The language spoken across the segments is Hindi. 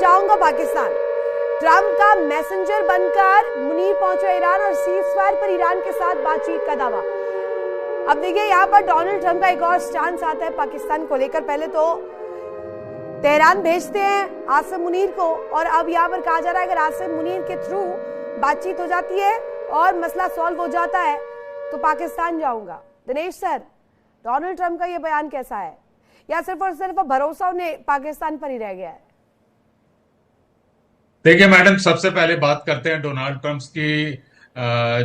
जाऊंगा पाकिस्तान। ट्रंप का मैसेंजर बनकर मुनीर पहुंचा ईरान और सीज़फायर पर ईरान के साथ बातचीत का दावा। अब देखिए यहाँ पर डोनाल्ड ट्रंप का एक और स्टांस आता है पाकिस्तान को लेकर। पहले तो तेहरान भेजते हैं आसिम मुनीर को और अब यहाँ पर कहा जा रहा है अगर आसिम मुनीर के थ्रू बातचीत हो जाती है और मसला सॉल्व हो जाता है तो पाकिस्तान जाऊंगा। दिनेश सर, डोनाल्ड ट्रंप का ये बयान कैसा है, या सिर्फ और सिर्फ भरोसा उन्हें पाकिस्तान पर ही रह गया है? देखिए मैडम, सबसे पहले बात करते हैं डोनाल्ड ट्रंप की।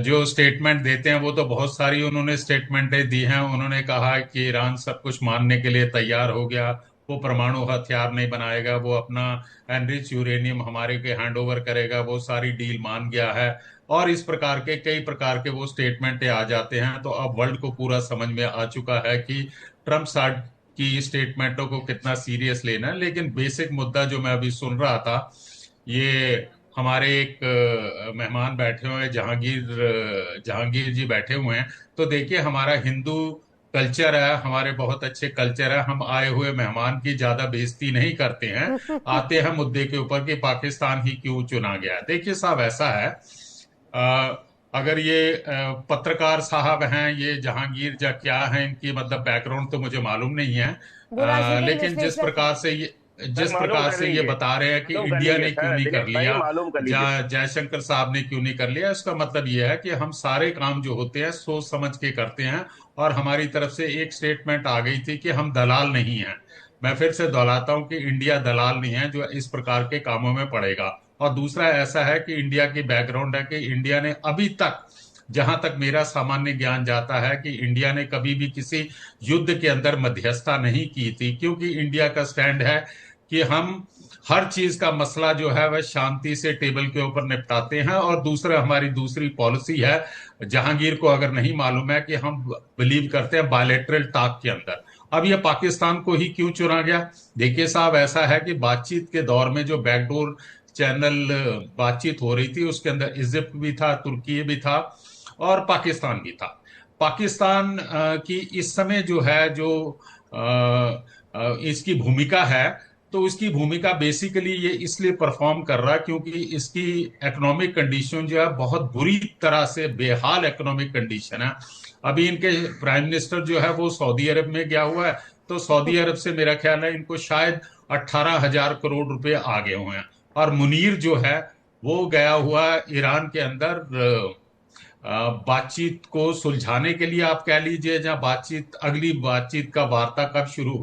जो स्टेटमेंट देते हैं वो तो बहुत सारी उन्होंने स्टेटमेंटें दी हैं। उन्होंने कहा कि ईरान सब कुछ मानने के लिए तैयार हो गया, वो परमाणु हथियार नहीं बनाएगा, वो अपना एनरिच यूरेनियम हमारे के हैंड ओवर करेगा, वो सारी डील मान गया है। और इस प्रकार के कई प्रकार के वो स्टेटमेंटें आ जाते हैं। तो अब वर्ल्ड को पूरा समझ में आ चुका है कि ट्रंप साहब की स्टेटमेंटों को कितना सीरियस लेना है। लेकिन बेसिक मुद्दा जो मैं अभी सुन रहा था, ये हमारे एक मेहमान बैठे हुए हैं, जहांगीर जी बैठे हुए हैं। तो देखिए, हमारा हिंदू कल्चर है, हमारे बहुत अच्छे कल्चर है, हम आए हुए मेहमान की ज्यादा बेइज्जती नहीं करते हैं। आते हैं मुद्दे के ऊपर कि पाकिस्तान ही क्यों चुना गया। देखिए साहब, ऐसा है, अगर ये पत्रकार साहब हैं, ये जहांगीर जा क्या है, इनकी मतलब बैकग्राउंड तो मुझे मालूम नहीं है। वो राजनीतिक लेकिन विश्लेषक है। जिस प्रकार से ये बता रहे हैं कि मालूम कर इंडिया लीजिए ने क्यों सर, नहीं कर दिनेश भाई लिया, मालूम कर लीजिए। जयशंकर साहब ने क्यों नहीं कर लिया, इसका मतलब ये है कि हम सारे काम जो होते हैं सोच समझ के करते हैं। और हमारी तरफ से एक स्टेटमेंट आ गई थी कि हम दलाल नहीं हैं। मैं फिर से दोहराता हूं कि इंडिया दलाल नहीं है जो इस प्रकार के कामों में पड़ेगा। और दूसरा ऐसा है कि इंडिया की बैकग्राउंड है कि इंडिया ने अभी तक, जहां तक मेरा सामान्य ज्ञान जाता है, कि इंडिया ने कभी भी किसी युद्ध के अंदर मध्यस्थता नहीं की थी। क्योंकि इंडिया का स्टैंड है कि हम हर चीज का मसला जो है वह शांति से टेबल के ऊपर निपटाते हैं। और दूसरा, हमारी दूसरी पॉलिसी है, जहांगीर को अगर नहीं मालूम है, कि हम बिलीव करते हैं बायलैटरल टॉक के अंदर। अब ये पाकिस्तान को ही क्यों चुना गया? देखिए साहब, ऐसा है कि बातचीत के दौर में जो बैकडोर चैनल बातचीत हो रही थी, उसके अंदर इजिप्ट भी था, तुर्की भी था और पाकिस्तान भी था। पाकिस्तान की इस समय जो है, जो इसकी भूमिका है, तो उसकी भूमिका बेसिकली ये इसलिए परफॉर्म कर रहा है क्योंकि इसकी इकोनॉमिक कंडीशन जो है बहुत बुरी तरह से बेहाल इकोनॉमिक कंडीशन है। अभी इनके प्राइम मिनिस्टर जो है वो सऊदी अरब में गया हुआ है। तो सऊदी अरब से मेरा ख्याल है इनको शायद 18,000 करोड़ रुपए आ गए हुए हैं। और मुनीर जो है वो गया हुआ ईरान के अंदर बातचीत को सुलझाने के लिए, आप कह लीजिए, जहां बातचीत, अगली बातचीत का वार्ता कब शुरू हो